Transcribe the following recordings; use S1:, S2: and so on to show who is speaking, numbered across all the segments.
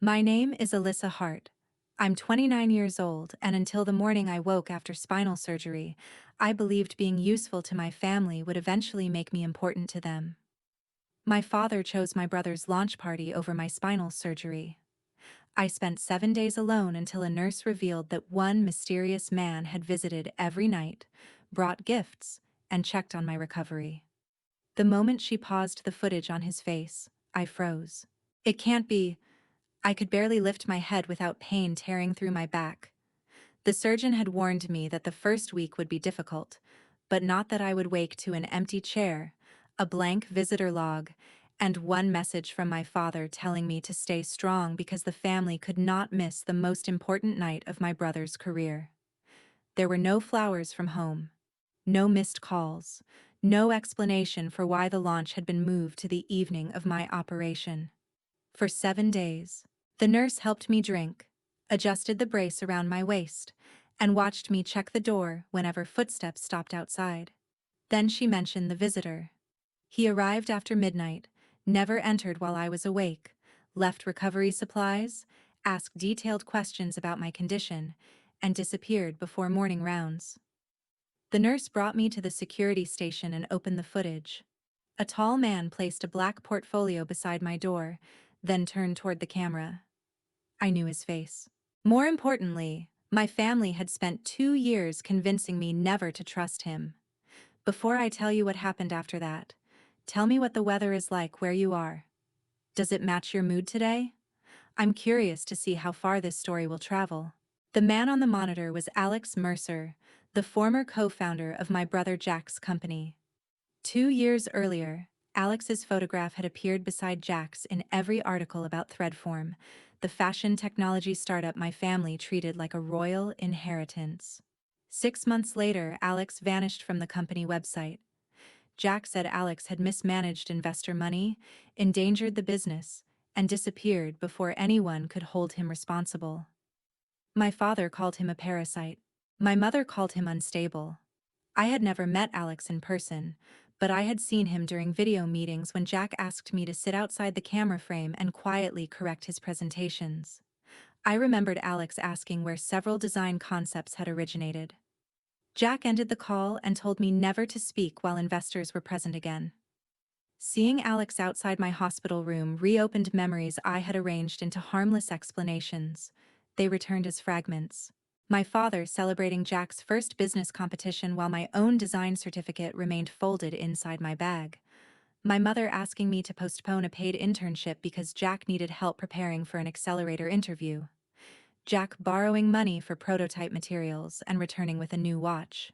S1: My name is Alyssa Hart. I'm 29 years old, and until the morning I woke after spinal surgery, I believed being useful to my family would eventually make me important to them. My father chose my brother's launch party over my spinal surgery. I spent 7 days alone until a nurse revealed that one mysterious man had visited every night, brought gifts, and checked on my recovery. The moment she paused the footage on his face, I froze. It can't be. I could barely lift my head without pain tearing through my back. The surgeon had warned me that the first week would be difficult, but not that I would wake to an empty chair, a blank visitor log, and one message from my father telling me to stay strong because the family could not miss the most important night of my brother's career. There were no flowers from home, no missed calls, no explanation for why the launch had been moved to the evening of my operation. For 7 days, the nurse helped me drink, adjusted the brace around my waist, and watched me check the door whenever footsteps stopped outside. Then she mentioned the visitor. He arrived after midnight, never entered while I was awake, left recovery supplies, asked detailed questions about my condition, and disappeared before morning rounds. The nurse brought me to the security station and opened the footage. A tall man placed a black portfolio beside my door, then turned toward the camera. I knew his face. More importantly, my family had spent 2 years convincing me never to trust him. Before I tell you what happened after that, tell me what the weather is like where you are. Does it match your mood today? I'm curious to see how far this story will travel. The man on the monitor was Alex Mercer, the former co-founder of my brother Jack's company. 2 years earlier, Alex's photograph had appeared beside Jack's in every article about Threadform, the fashion technology startup my family treated like a royal inheritance. 6 months later, Alex vanished from the company website. Jack said Alex had mismanaged investor money, endangered the business, and disappeared before anyone could hold him responsible. My father called him a parasite. My mother called him unstable. I had never met Alex in person, but I had seen him during video meetings when Jack asked me to sit outside the camera frame and quietly correct his presentations. I remembered Alex asking where several design concepts had originated. Jack ended the call and told me never to speak while investors were present again. Seeing Alex outside my hospital room reopened memories I had arranged into harmless explanations. They returned as fragments. My father celebrating Jack's first business competition while my own design certificate remained folded inside my bag. My mother asking me to postpone a paid internship because Jack needed help preparing for an accelerator interview. Jack borrowing money for prototype materials and returning with a new watch.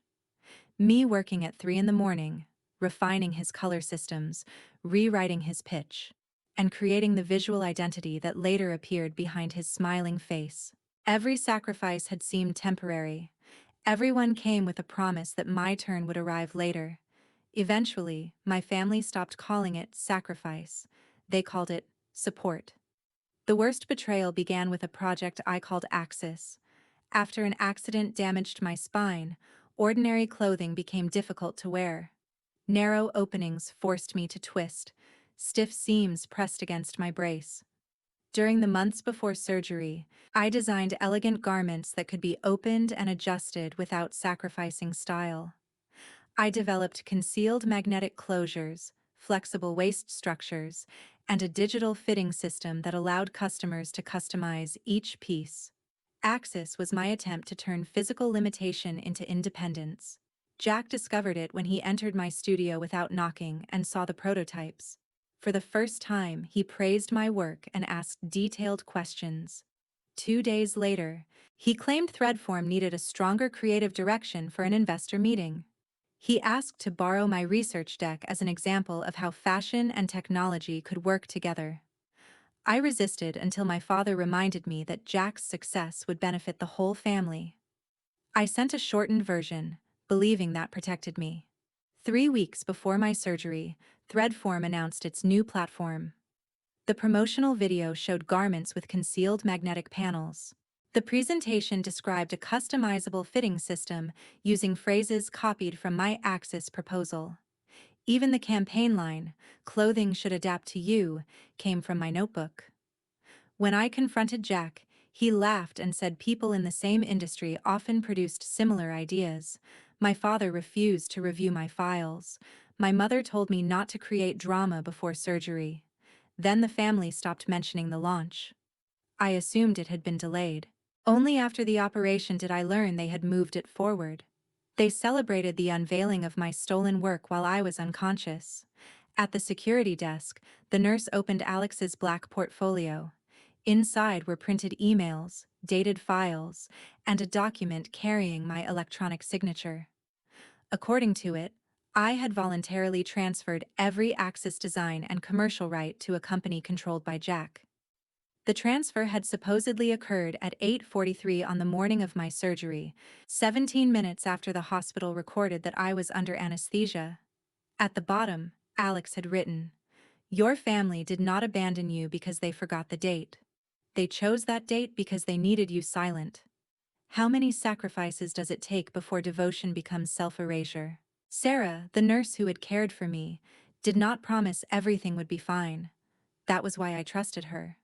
S1: Me working at 3 in the morning, refining his color systems, rewriting his pitch, and creating the visual identity that later appeared behind his smiling face. Every sacrifice had seemed temporary. Everyone came with a promise that my turn would arrive later. Eventually, my family stopped calling it sacrifice. They called it support. The worst betrayal began with a project I called Axis. After an accident damaged my spine, ordinary clothing became difficult to wear. Narrow openings forced me to twist, stiff seams pressed against my brace. During the months before surgery, I designed elegant garments that could be opened and adjusted without sacrificing style. I developed concealed magnetic closures, flexible waist structures, and a digital fitting system that allowed customers to customize each piece. Axis was my attempt to turn physical limitation into independence. Jack discovered it when he entered my studio without knocking and saw the prototypes. For the first time, he praised my work and asked detailed questions. 2 days later, he claimed Threadform needed a stronger creative direction for an investor meeting. He asked to borrow my research deck as an example of how fashion and technology could work together. I resisted until my father reminded me that Jack's success would benefit the whole family. I sent a shortened version, believing that protected me. 3 weeks before my surgery, Threadform announced its new platform. The promotional video showed garments with concealed magnetic panels. The presentation described a customizable fitting system using phrases copied from my Axis proposal. Even the campaign line, "Clothing should adapt to you," came from my notebook. When I confronted Jack, he laughed and said people in the same industry often produced similar ideas. My father refused to review my files. My mother told me not to create drama before surgery. Then the family stopped mentioning the launch. I assumed it had been delayed. Only after the operation did I learn they had moved it forward. They celebrated the unveiling of my stolen work while I was unconscious. At the security desk, the nurse opened Alex's black portfolio. Inside were printed emails, dated files, and a document carrying my electronic signature. According to it, I had voluntarily transferred every Axis design and commercial right to a company controlled by Jack. The transfer had supposedly occurred at 8:43 on the morning of my surgery, 17 minutes after the hospital recorded that I was under anesthesia. At the bottom, Alex had written, "Your family did not abandon you because they forgot the date. They chose that date because they needed you silent. How many sacrifices does it take before devotion becomes self-erasure?" Sarah, the nurse who had cared for me, did not promise everything would be fine. That was why I trusted her.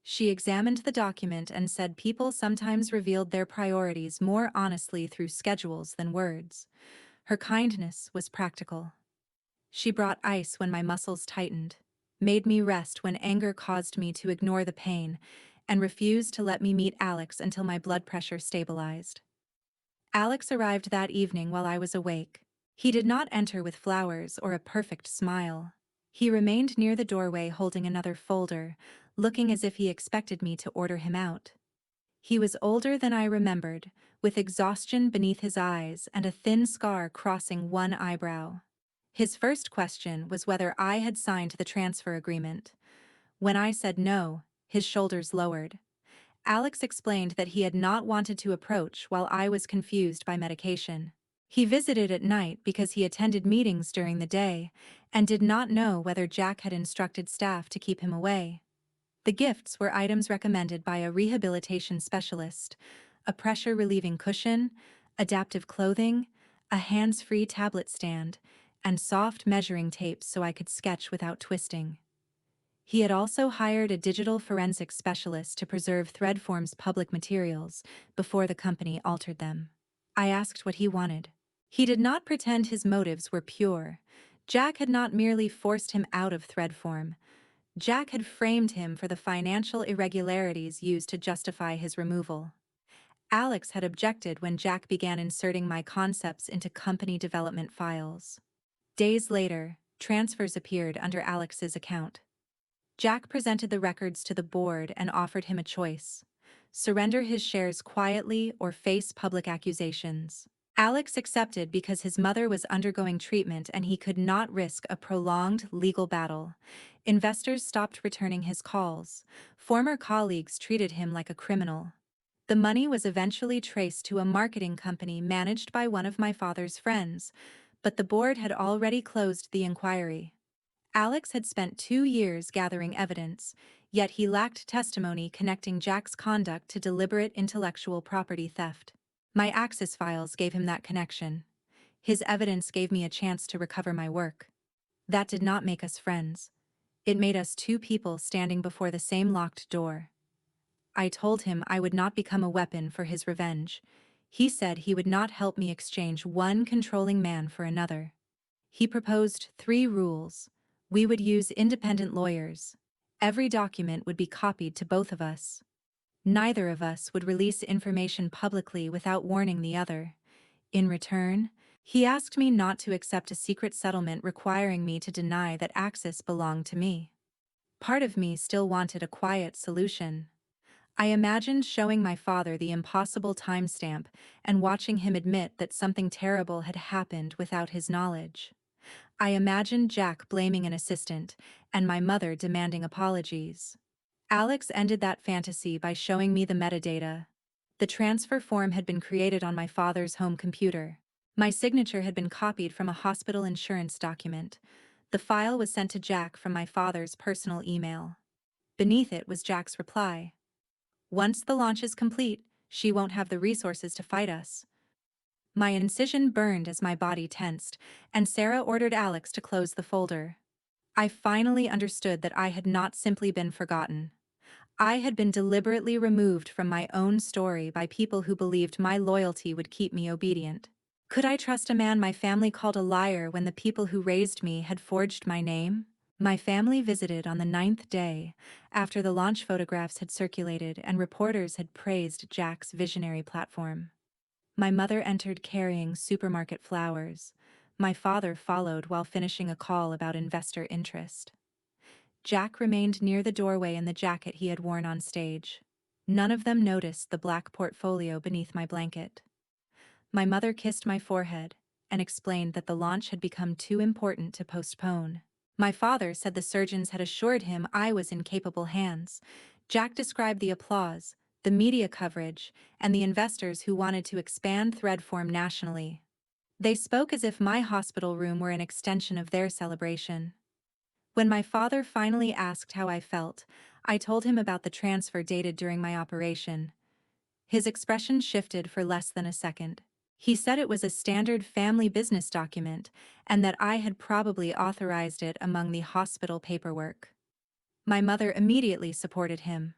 S1: She examined the document and said people sometimes revealed their priorities more honestly through schedules than words. Her kindness was practical. She brought ice when my muscles tightened, made me rest when anger caused me to ignore the pain, and refused to let me meet Alex until my blood pressure stabilized. Alex arrived that evening while I was awake. He did not enter with flowers or a perfect smile. He remained near the doorway holding another folder, looking as if he expected me to order him out. He was older than I remembered, with exhaustion beneath his eyes and a thin scar crossing one eyebrow. His first question was whether I had signed the transfer agreement. When I said no, his shoulders lowered. Alex explained that he had not wanted to approach while I was confused by medication. He visited at night because he attended meetings during the day and did not know whether Jack had instructed staff to keep him away. The gifts were items recommended by a rehabilitation specialist: a pressure-relieving cushion, adaptive clothing, a hands-free tablet stand, and soft measuring tapes so I could sketch without twisting. He had also hired a digital forensics specialist to preserve Threadform's public materials before the company altered them. I asked what he wanted. He did not pretend his motives were pure. Jack had not merely forced him out of Threadform. Jack had framed him for the financial irregularities used to justify his removal. Alex had objected when Jack began inserting my concepts into company development files. Days later, transfers appeared under Alex's account. Jack presented the records to the board and offered him a choice: surrender his shares quietly or face public accusations. Alex accepted because his mother was undergoing treatment and he could not risk a prolonged legal battle. Investors stopped returning his calls. Former colleagues treated him like a criminal. The money was eventually traced to a marketing company managed by one of my father's friends, but the board had already closed the inquiry. Alex had spent 2 years gathering evidence, yet he lacked testimony connecting Jack's conduct to deliberate intellectual property theft. My Axis files gave him that connection. His evidence gave me a chance to recover my work. That did not make us friends. It made us two people standing before the same locked door. I told him I would not become a weapon for his revenge. He said he would not help me exchange one controlling man for another. He proposed 3 rules. We would use independent lawyers. Every document would be copied to both of us. Neither of us would release information publicly without warning the other. In return, he asked me not to accept a secret settlement requiring me to deny that Axis belonged to me. Part of me still wanted a quiet solution. I imagined showing my father the impossible timestamp and watching him admit that something terrible had happened without his knowledge. I imagined Jack blaming an assistant and my mother demanding apologies. Alex ended that fantasy by showing me the metadata. The transfer form had been created on my father's home computer. My signature had been copied from a hospital insurance document. The file was sent to Jack from my father's personal email. Beneath it was Jack's reply: "Once the launch is complete, she won't have the resources to fight us." My incision burned as my body tensed, and Sarah ordered Alex to close the folder. I finally understood that I had not simply been forgotten. I had been deliberately removed from my own story by people who believed my loyalty would keep me obedient. Could I trust a man my family called a liar when the people who raised me had forged my name? My family visited on the ninth day, after the launch photographs had circulated and reporters had praised Jack's visionary platform. My mother entered carrying supermarket flowers. My father followed while finishing a call about investor interest. Jack remained near the doorway in the jacket he had worn on stage. None of them noticed the black portfolio beneath my blanket. My mother kissed my forehead and explained that the launch had become too important to postpone. My father said the surgeons had assured him I was in capable hands. Jack described the applause, the media coverage, and the investors who wanted to expand Threadform nationally. They spoke as if my hospital room were an extension of their celebration. When my father finally asked how I felt, I told him about the transfer dated during my operation. His expression shifted for less than a second. He said it was a standard family business document and that I had probably authorized it among the hospital paperwork. My mother immediately supported him.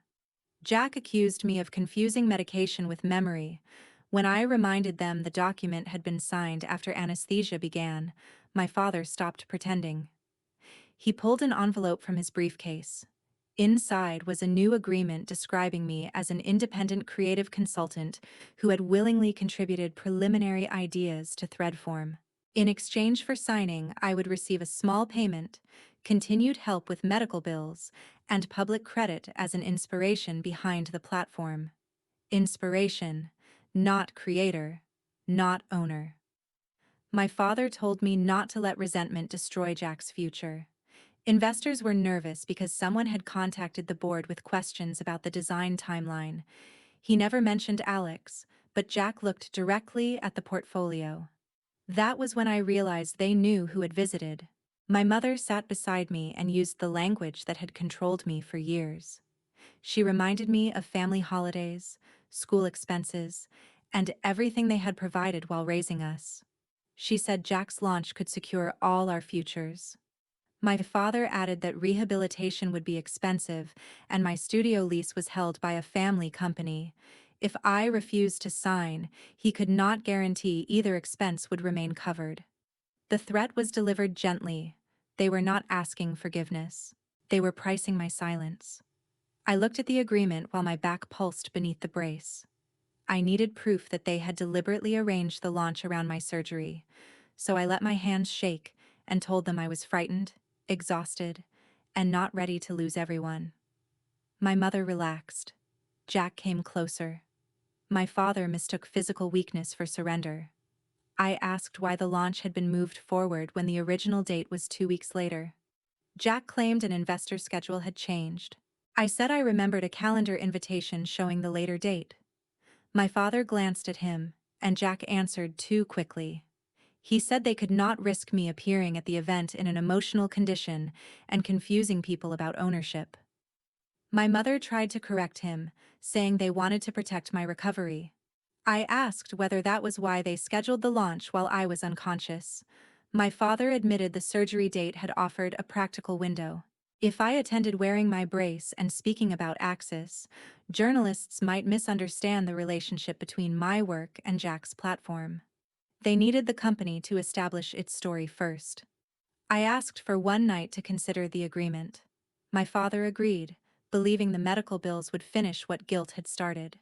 S1: Jack accused me of confusing medication with memory. When I reminded them the document had been signed after anesthesia began, my father stopped pretending. He pulled an envelope from his briefcase. Inside was a new agreement describing me as an independent creative consultant who had willingly contributed preliminary ideas to Threadform. In exchange for signing, I would receive a small payment, continued help with medical bills, and public credit as an inspiration behind the platform. Inspiration, not creator, not owner. My father told me not to let resentment destroy Jack's future. Investors were nervous because someone had contacted the board with questions about the design timeline. He never mentioned Alex, but Jack looked directly at the portfolio. That was when I realized they knew who had visited. My mother sat beside me and used the language that had controlled me for years. She reminded me of family holidays, school expenses, and everything they had provided while raising us. She said Jack's launch could secure all our futures. My father added that rehabilitation would be expensive and my studio lease was held by a family company. If I refused to sign, he could not guarantee either expense would remain covered. The threat was delivered gently. They were not asking forgiveness. They were pricing my silence. I looked at the agreement while my back pulsed beneath the brace. I needed proof that they had deliberately arranged the launch around my surgery, so I let my hands shake and told them I was frightened, exhausted, and not ready to lose everyone. My mother relaxed. Jack came closer. My father mistook physical weakness for surrender. I asked why the launch had been moved forward when the original date was 2 weeks later. Jack claimed an investor schedule had changed. I said I remembered a calendar invitation showing the later date. My father glanced at him, and Jack answered too quickly. He said they could not risk me appearing at the event in an emotional condition and confusing people about ownership. My mother tried to correct him, saying they wanted to protect my recovery. I asked whether that was why they scheduled the launch while I was unconscious. My father admitted the surgery date had offered a practical window. If I attended wearing my brace and speaking about Axis, journalists might misunderstand the relationship between my work and Jack's platform. They needed the company to establish its story first. I asked for one night to consider the agreement. My father agreed, believing the medical bills would finish what guilt had started.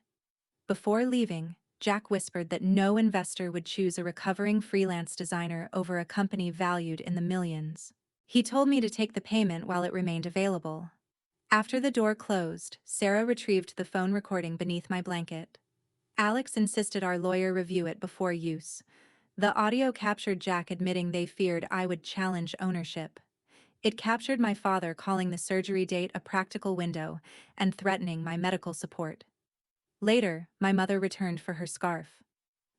S1: Before leaving, Jack whispered that no investor would choose a recovering freelance designer over a company valued in the millions. He told me to take the payment while it remained available. After the door closed, Sarah retrieved the phone recording beneath my blanket. Alex insisted our lawyer review it before use. The audio captured Jack admitting they feared I would challenge ownership. It captured my father calling the surgery date a practical window and threatening my medical support. Later, my mother returned for her scarf.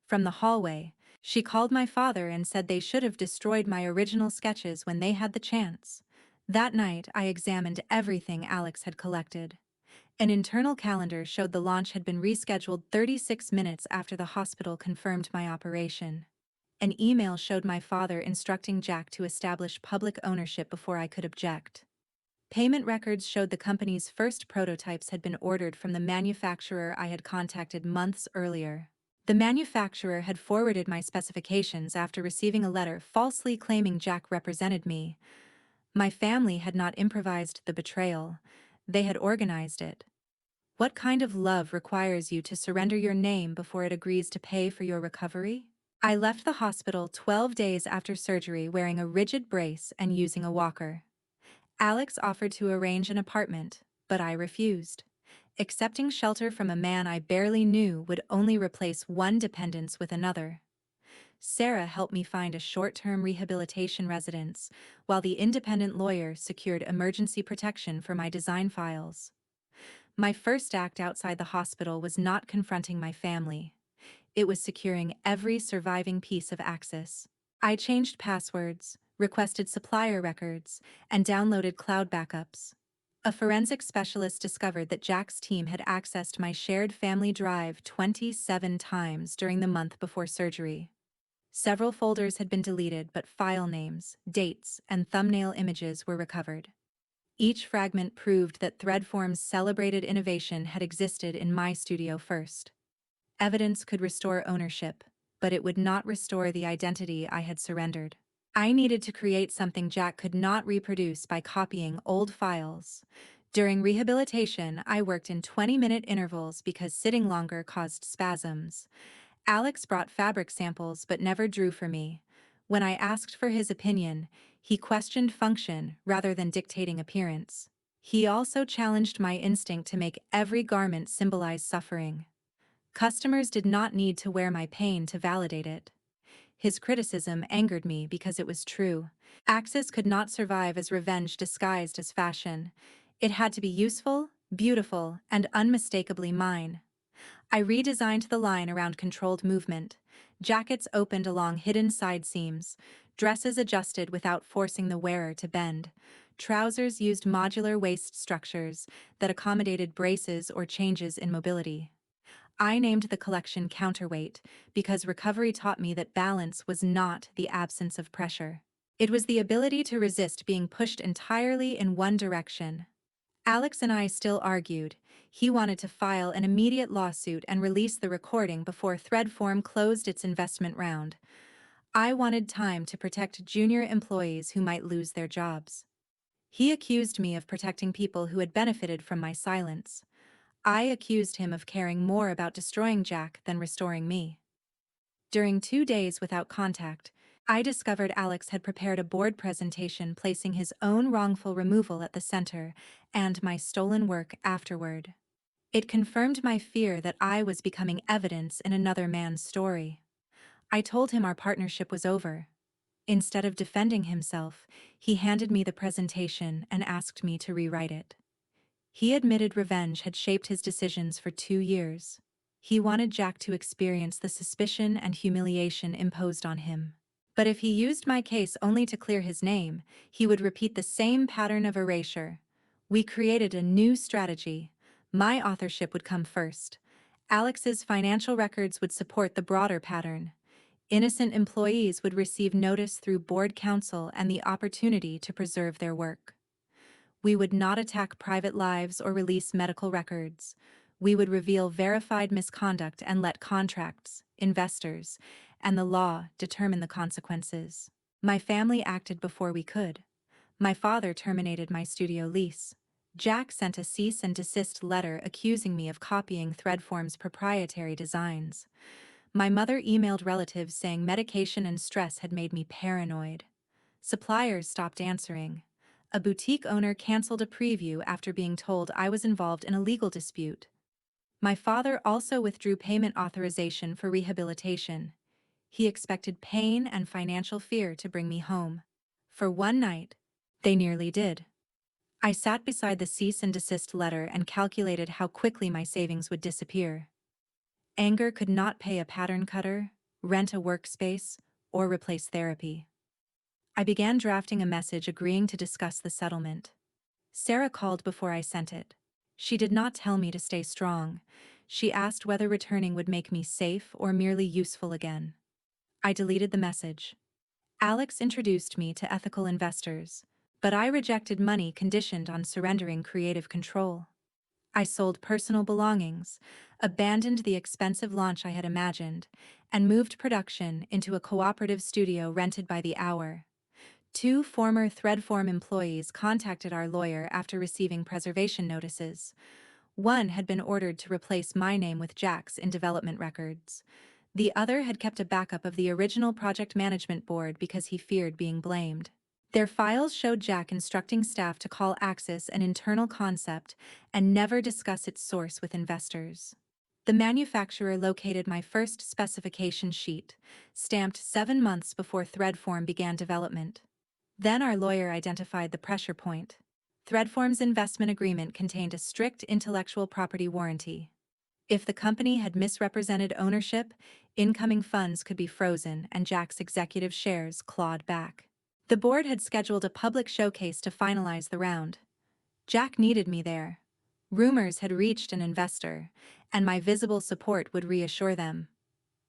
S1: From the hallway, she called my father and said they should have destroyed my original sketches when they had the chance. That night, I examined everything Alex had collected. An internal calendar showed the launch had been rescheduled 36 minutes after the hospital confirmed my operation. An email showed my father instructing Jack to establish public ownership before I could object. Payment records showed the company's first prototypes had been ordered from the manufacturer I had contacted months earlier. The manufacturer had forwarded my specifications after receiving a letter falsely claiming Jack represented me. My family had not improvised the betrayal, they had organized it. What kind of love requires you to surrender your name before it agrees to pay for your recovery? I left the hospital 12 days after surgery wearing a rigid brace and using a walker. Alex offered to arrange an apartment, but I refused. Accepting shelter from a man I barely knew would only replace one dependence with another. Sarah helped me find a short-term rehabilitation residence, while the independent lawyer secured emergency protection for my design files. My first act outside the hospital was not confronting my family. It was securing every surviving piece of access. I changed passwords, requested supplier records, and downloaded cloud backups. A forensic specialist discovered that Jack's team had accessed my shared family drive 27 times during the month before surgery. Several folders had been deleted, but file names, dates, and thumbnail images were recovered. Each fragment proved that Threadform's celebrated innovation had existed in my studio first. Evidence could restore ownership, but it would not restore the identity I had surrendered. I needed to create something Jack could not reproduce by copying old files. During rehabilitation, I worked in 20-minute intervals because sitting longer caused spasms. Alex brought fabric samples but never drew for me. When I asked for his opinion, he questioned function rather than dictating appearance. He also challenged my instinct to make every garment symbolize suffering. Customers did not need to wear my pain to validate it. His criticism angered me because it was true. Axis could not survive as revenge disguised as fashion. It had to be useful, beautiful, and unmistakably mine. I redesigned the line around controlled movement. Jackets opened along hidden side seams, dresses adjusted without forcing the wearer to bend. Trousers used modular waist structures that accommodated braces or changes in mobility. I named the collection Counterweight because recovery taught me that balance was not the absence of pressure. It was the ability to resist being pushed entirely in one direction. Alex and I still argued. He wanted to file an immediate lawsuit and release the recording before Threadform closed its investment round. I wanted time to protect junior employees who might lose their jobs. He accused me of protecting people who had benefited from my silence. I accused him of caring more about destroying Jack than restoring me. During 2 days without contact, I discovered Alex had prepared a board presentation placing his own wrongful removal at the center and my stolen work afterward. It confirmed my fear that I was becoming evidence in another man's story. I told him our partnership was over. Instead of defending himself, he handed me the presentation and asked me to rewrite it. He admitted revenge had shaped his decisions for 2 years. He wanted Jack to experience the suspicion and humiliation imposed on him. But if he used my case only to clear his name, he would repeat the same pattern of erasure. We created a new strategy. My authorship would come first. Alex's financial records would support the broader pattern. Innocent employees would receive notice through board counsel and the opportunity to preserve their work. We would not attack private lives or release medical records. We would reveal verified misconduct and let contracts, investors, and the law determine the consequences. My family acted before we could. My father terminated my studio lease. Jack sent a cease and desist letter accusing me of copying Threadform's proprietary designs. My mother emailed relatives saying medication and stress had made me paranoid. Suppliers stopped answering. A boutique owner canceled a preview after being told I was involved in a legal dispute. My father also withdrew payment authorization for rehabilitation. He expected pain and financial fear to bring me home. For one night, they nearly did. I sat beside the cease and desist letter and calculated how quickly my savings would disappear. Anger could not pay a pattern cutter, rent a workspace, or replace therapy. I began drafting a message agreeing to discuss the settlement. Sarah called before I sent it. She did not tell me to stay strong. She asked whether returning would make me safe or merely useful again. I deleted the message. Alex introduced me to ethical investors, But I rejected money conditioned on surrendering creative control. I sold personal belongings, abandoned the expensive launch I had imagined, and moved production into a cooperative studio rented by the hour. Two former Threadform employees contacted our lawyer after receiving preservation notices. One had been ordered to replace my name with Jack's in development records. The other had kept a backup of the original project management board because he feared being blamed. Their files showed Jack instructing staff to call Axis an internal concept and never discuss its source with investors. The manufacturer located my first specification sheet, stamped 7 months before Threadform began development. Then our lawyer identified the pressure point. Threadform's investment agreement contained a strict intellectual property warranty. If the company had misrepresented ownership, incoming funds could be frozen and Jack's executive shares clawed back. The board had scheduled a public showcase to finalize the round. Jack needed me there. Rumors had reached an investor, and my visible support would reassure them.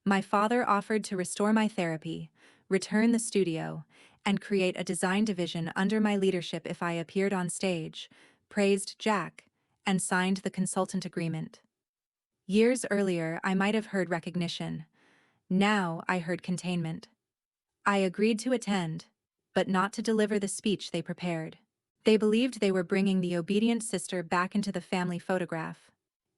S1: My father offered to restore my therapy, return the studio, and create a design division under my leadership if I appeared on stage, praised Jack, and signed the consultant agreement. Years earlier, I might have heard recognition. Now I heard containment. I agreed to attend, but not to deliver the speech they prepared. They believed they were bringing the obedient sister back into the family photograph.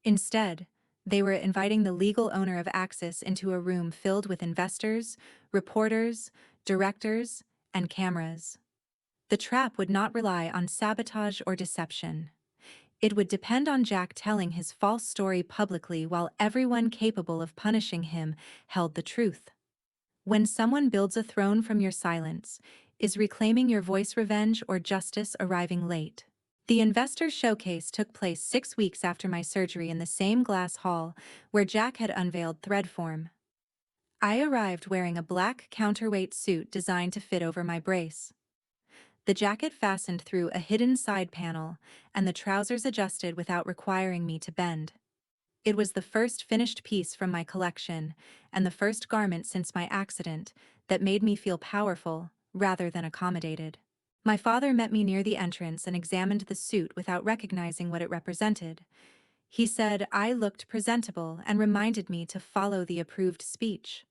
S1: Instead, they were inviting the legal owner of Axis into a room filled with investors, reporters, directors, and cameras. The trap would not rely on sabotage or deception. It would depend on Jack telling his false story publicly while everyone capable of punishing him held the truth. When someone builds a throne from your silence, is reclaiming your voice revenge or justice arriving late? The investor showcase took place 6 weeks after my surgery in the same glass hall where Jack had unveiled Threadform. I arrived wearing a black counterweight suit designed to fit over my brace. The jacket fastened through a hidden side panel, and the trousers adjusted without requiring me to bend. It was the first finished piece from my collection, and the first garment since my accident, that made me feel powerful, rather than accommodated. My father met me near the entrance and examined the suit without recognizing what it represented. He said I looked presentable and reminded me to follow the approved speech.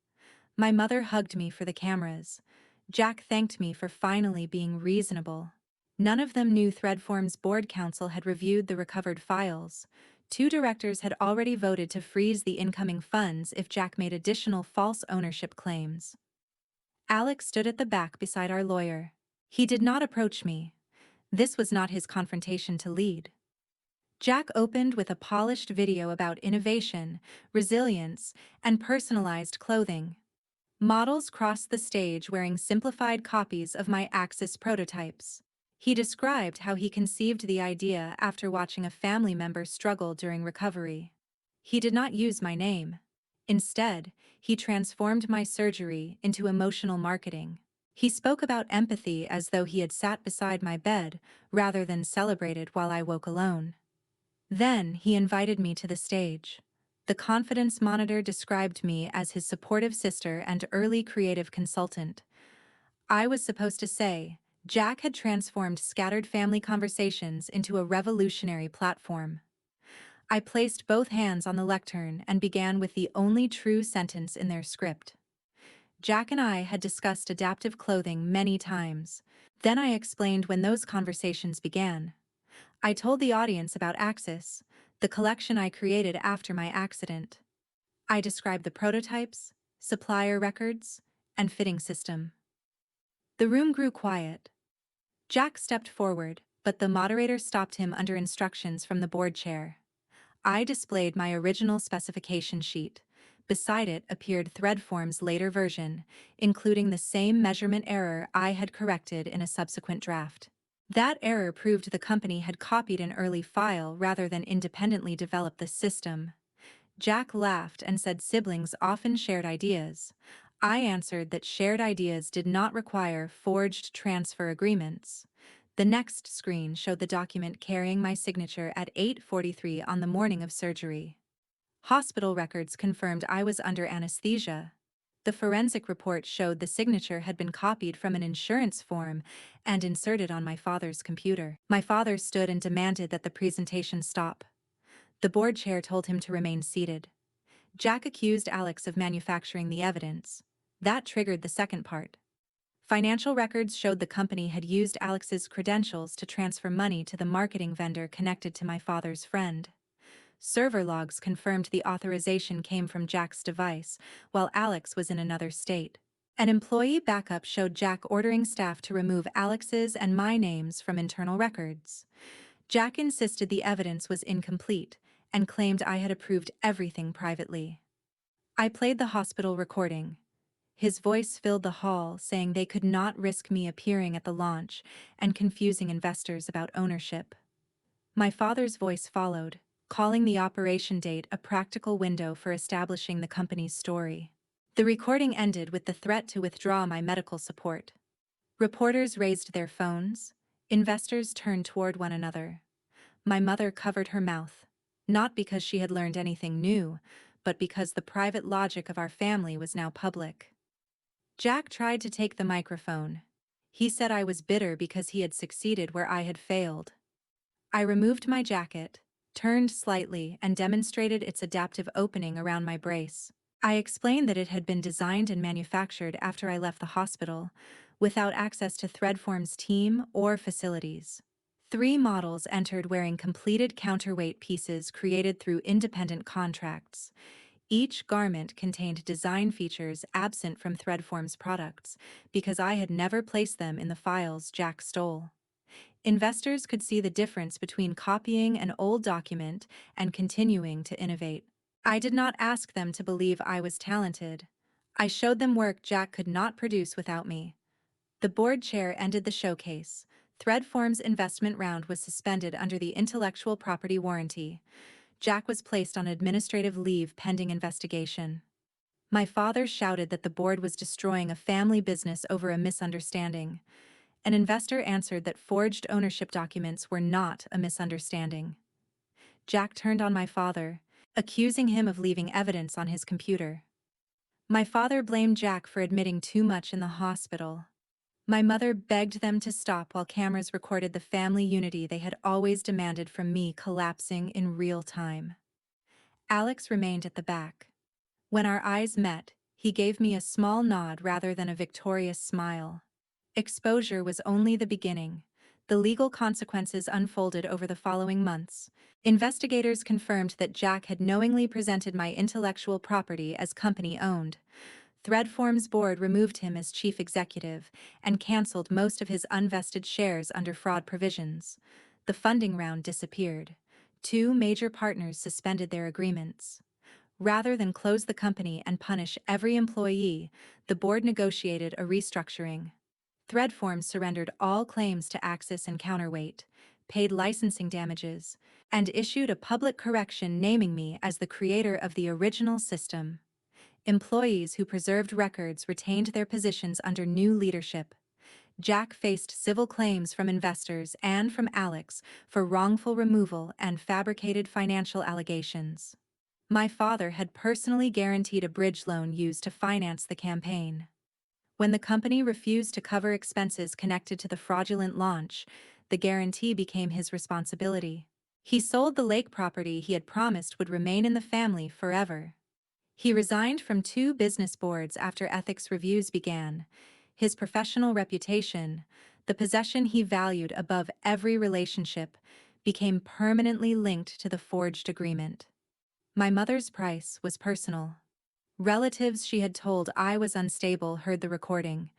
S1: My mother hugged me for the cameras. Jack thanked me for finally being reasonable. None of them knew Threadform's board council had reviewed the recovered files. 2 directors had already voted to freeze the incoming funds if Jack made additional false ownership claims. Alex stood at the back beside our lawyer. He did not approach me. This was not his confrontation to lead. Jack opened with a polished video about innovation, resilience, and personalized clothing. Models crossed the stage wearing simplified copies of my Axis prototypes. He described how he conceived the idea after watching a family member struggle during recovery. He did not use my name. Instead, he transformed my surgery into emotional marketing. He spoke about empathy as though he had sat beside my bed, rather than celebrated while I woke alone. Then he invited me to the stage. The confidence monitor described me as his supportive sister and early creative consultant. I was supposed to say, Jack had transformed scattered family conversations into a revolutionary platform. I placed both hands on the lectern and began with the only true sentence in their script. Jack and I had discussed adaptive clothing many times. Then I explained when those conversations began. I told the audience about Axis, the collection I created after my accident. I described the prototypes, supplier records, and fitting system. The room grew quiet. Jack stepped forward, but the moderator stopped him under instructions from the board chair. I displayed my original specification sheet. Beside it appeared Threadform's later version, including the same measurement error I had corrected in a subsequent draft. That error proved the company had copied an early file rather than independently develop the system. Jack laughed and said siblings often shared ideas. I answered that shared ideas did not require forged transfer agreements. The next screen showed the document carrying my signature at 8:43 on the morning of surgery. Hospital records confirmed I was under anesthesia. The forensic report showed the signature had been copied from an insurance form and inserted on my father's computer. My father stood and demanded that the presentation stop. The board chair told him to remain seated. Jack accused Alex of manufacturing the evidence. That triggered the second part. Financial records showed the company had used Alex's credentials to transfer money to the marketing vendor connected to my father's friend. Server logs confirmed the authorization came from Jack's device, while Alex was in another state. An employee backup showed Jack ordering staff to remove Alex's and my names from internal records. Jack insisted the evidence was incomplete and claimed I had approved everything privately. I played the hospital recording. His voice filled the hall, saying they could not risk me appearing at the launch and confusing investors about ownership. My father's voice followed, calling the operation date a practical window for establishing the company's story. The recording ended with the threat to withdraw my medical support. Reporters raised their phones. Investors turned toward one another. My mother covered her mouth, not because she had learned anything new, but because the private logic of our family was now public. Jack tried to take the microphone. He said I was bitter because he had succeeded where I had failed. I removed my jacket, turned slightly, and demonstrated its adaptive opening around my brace. I explained that it had been designed and manufactured after I left the hospital, without access to Threadform's team or facilities. 3 models entered wearing completed counterweight pieces created through independent contracts. Each garment contained design features absent from Threadform's products, because I had never placed them in the files Jack stole. Investors could see the difference between copying an old document and continuing to innovate. I did not ask them to believe I was talented. I showed them work Jack could not produce without me. The board chair ended the showcase. Threadform's investment round was suspended under the intellectual property warranty. Jack was placed on administrative leave pending investigation. My father shouted that the board was destroying a family business over a misunderstanding. An investor answered that forged ownership documents were not a misunderstanding. Jack turned on my father, accusing him of leaving evidence on his computer. My father blamed Jack for admitting too much in the hospital. My mother begged them to stop while cameras recorded the family unity they had always demanded from me collapsing in real time. Alex remained at the back. When our eyes met, he gave me a small nod rather than a victorious smile. Exposure was only the beginning. The legal consequences unfolded over the following months. Investigators confirmed that Jack had knowingly presented my intellectual property as company-owned. Threadform's board removed him as chief executive and canceled most of his unvested shares under fraud provisions. The funding round disappeared. 2 major partners suspended their agreements. Rather than close the company and punish every employee, the board negotiated a restructuring. Threadform surrendered all claims to Axis and Counterweight, paid licensing damages, and issued a public correction naming me as the creator of the original system. Employees who preserved records retained their positions under new leadership. Jack faced civil claims from investors and from Alex for wrongful removal and fabricated financial allegations. My father had personally guaranteed a bridge loan used to finance the campaign. When the company refused to cover expenses connected to the fraudulent launch, the guarantee became his responsibility. He sold the lake property he had promised would remain in the family forever. He resigned from 2 business boards after ethics reviews began. His professional reputation, the possession he valued above every relationship, became permanently linked to the forged agreement. My mother's price was personal. Relatives she had told I was unstable heard the recording.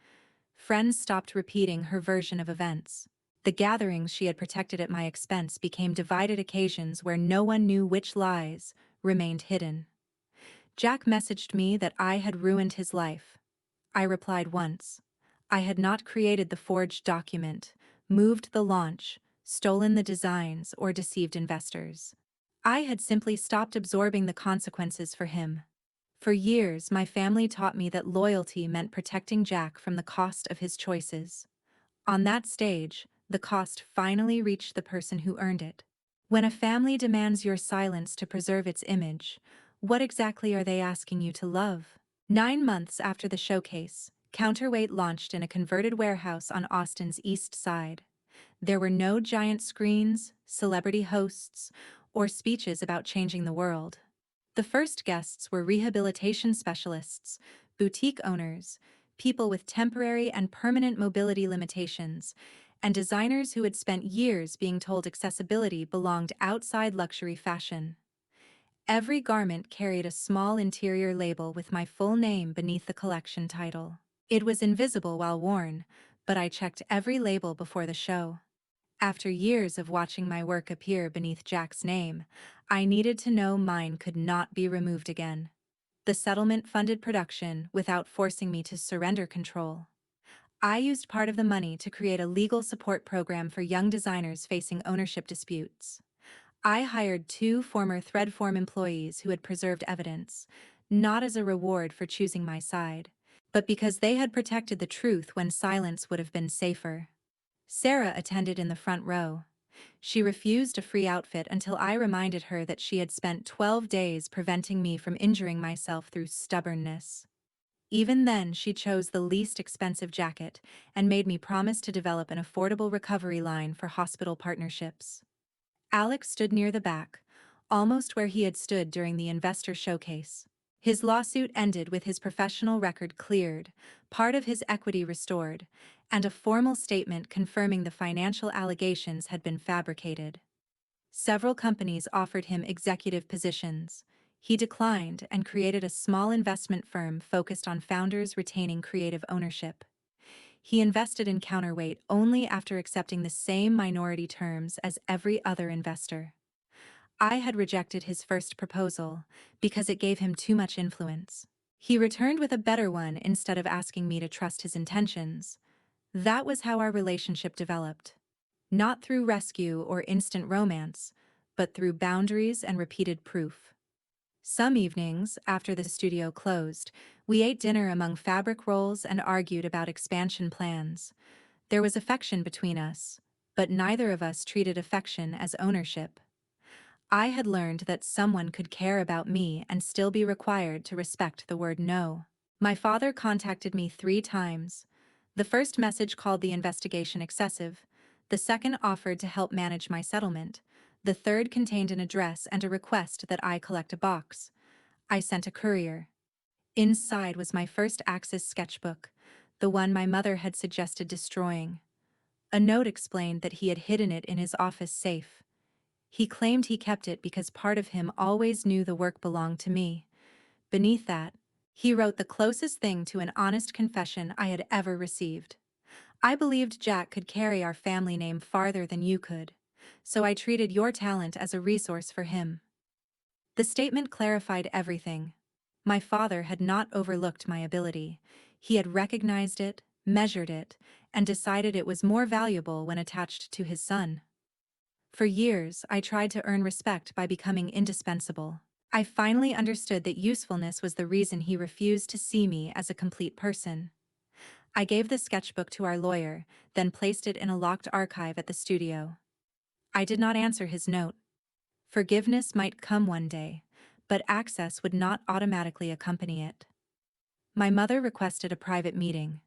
S1: Friends stopped repeating her version of events. The gatherings she had protected at my expense became divided occasions where no one knew which lies remained hidden. Jack messaged me that I had ruined his life. I replied once. I had not created the forged document, moved the launch, stolen the designs, or deceived investors. I had simply stopped absorbing the consequences for him. For years, my family taught me that loyalty meant protecting Jack from the cost of his choices. On that stage, the cost finally reached the person who earned it. When a family demands your silence to preserve its image, what exactly are they asking you to love? 9 months after the showcase, Counterweight launched in a converted warehouse on Austin's East Side. There were no giant screens, celebrity hosts, or speeches about changing the world. The first guests were rehabilitation specialists, boutique owners, people with temporary and permanent mobility limitations, and designers who had spent years being told accessibility belonged outside luxury fashion. Every garment carried a small interior label with my full name beneath the collection title. It was invisible while worn, but I checked every label before the show. After years of watching my work appear beneath Jack's name, I needed to know mine could not be removed again. The settlement funded production without forcing me to surrender control. I used part of the money to create a legal support program for young designers facing ownership disputes. I hired 2 former Threadform employees who had preserved evidence, not as a reward for choosing my side, but because they had protected the truth when silence would have been safer. Sarah attended in the front row. She refused a free outfit until I reminded her that she had spent 12 days preventing me from injuring myself through stubbornness. Even then, she chose the least expensive jacket and made me promise to develop an affordable recovery line for hospital partnerships. Alex stood near the back, almost where he had stood during the investor showcase. His lawsuit ended with his professional record cleared, part of his equity restored, and a formal statement confirming the financial allegations had been fabricated. Several companies offered him executive positions. He declined and created a small investment firm focused on founders retaining creative ownership. He invested in Counterweight only after accepting the same minority terms as every other investor. I had rejected his first proposal because it gave him too much influence. He returned with a better one instead of asking me to trust his intentions. That was how our relationship developed. Not through rescue or instant romance, but through boundaries and repeated proof. Some evenings, after the studio closed, we ate dinner among fabric rolls and argued about expansion plans. There was affection between us, but neither of us treated affection as ownership. I had learned that someone could care about me and still be required to respect the word no. My father contacted me 3 times. The first message called the investigation excessive. The second offered to help manage my settlement. The third contained an address and a request that I collect a box. I sent a courier. Inside was my first Axis sketchbook, the one my mother had suggested destroying. A note explained that he had hidden it in his office safe. He claimed he kept it because part of him always knew the work belonged to me. Beneath that, he wrote the closest thing to an honest confession I had ever received. I believed Jack could carry our family name farther than you could, so I treated your talent as a resource for him. The statement clarified everything. My father had not overlooked my ability. He had recognized it, measured it, and decided it was more valuable when attached to his son. For years, I tried to earn respect by becoming indispensable. I finally understood that usefulness was the reason he refused to see me as a complete person. I gave the sketchbook to our lawyer, then placed it in a locked archive at the studio. I did not answer his note. Forgiveness might come one day, but access would not automatically accompany it. My mother requested a private meeting.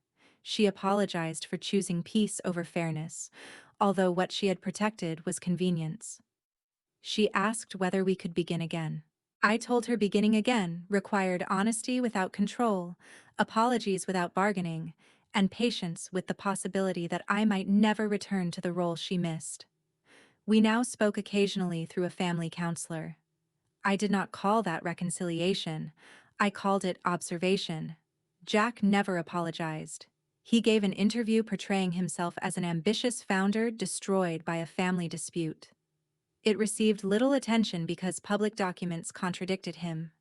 S1: She apologized for choosing peace over fairness, although what she had protected was convenience. She asked whether we could begin again. I told her beginning again required honesty without control, apologies without bargaining, and patience with the possibility that I might never return to the role she missed. We now spoke occasionally through a family counselor. I did not call that reconciliation. I called it observation. Jack never apologized. He gave an interview portraying himself as an ambitious founder destroyed by a family dispute. It received little attention because public documents contradicted him.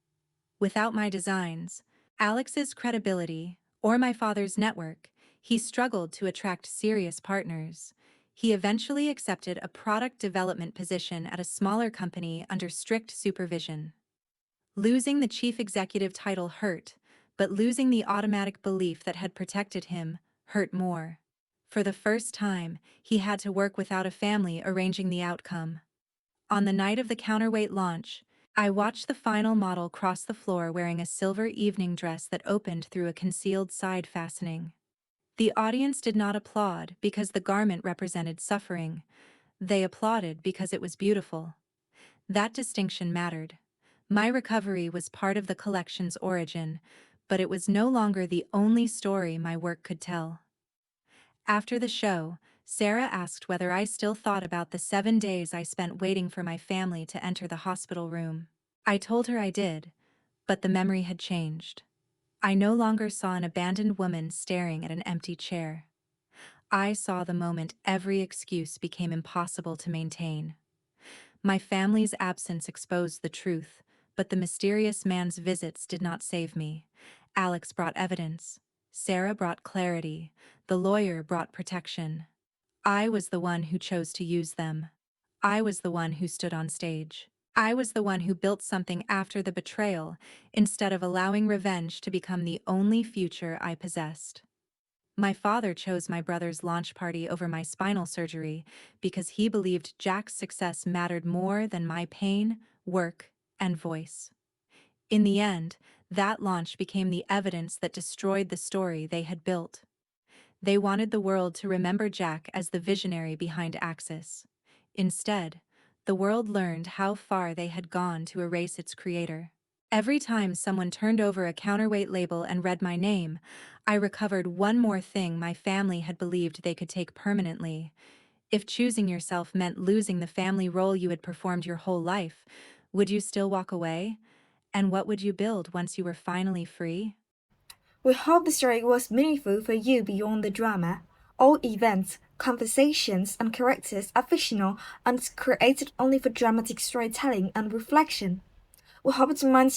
S1: Without my designs, Alex's credibility, or my father's network, he struggled to attract serious partners. He eventually accepted a product development position at a smaller company under strict supervision. Losing the chief executive title hurt, but losing the automatic belief that had protected him hurt more. For the first time, he had to work without a family arranging the outcome. On the night of the Counterweight launch, I watched the final model cross the floor wearing a silver evening dress that opened through a concealed side fastening. The audience did not applaud because the garment represented suffering. They applauded because it was beautiful. That distinction mattered. My recovery was part of the collection's origin, but it was no longer the only story my work could tell. After the show, Sarah asked whether I still thought about the 7 days I spent waiting for my family to enter the hospital room. I told her I did, but the memory had changed. I no longer saw an abandoned woman staring at an empty chair. I saw the moment every excuse became impossible to maintain. My family's absence exposed the truth, but the mysterious man's visits did not save me. Alex brought evidence. Sarah brought clarity. The lawyer brought protection. I was the one who chose to use them. I was the one who stood on stage. I was the one who built something after the betrayal, instead of allowing revenge to become the only future I possessed. My father chose my brother's launch party over my spinal surgery because he believed Jack's success mattered more than my pain, work, and voice. In the end, that launch became the evidence that destroyed the story they had built. They wanted the world to remember Jack as the visionary behind Axis. Instead, the world learned how far they had gone to erase its creator. Every time someone turned over a counterweight label and read my name, I recovered one more thing my family had believed they could take permanently. If choosing yourself meant losing the family role you had performed your whole life, would you still walk away? And what would you build once you were finally free?
S2: We hope the story was meaningful for you beyond the drama. All events, conversations, and characters are fictional and created only for dramatic storytelling and reflection. We hope it reminds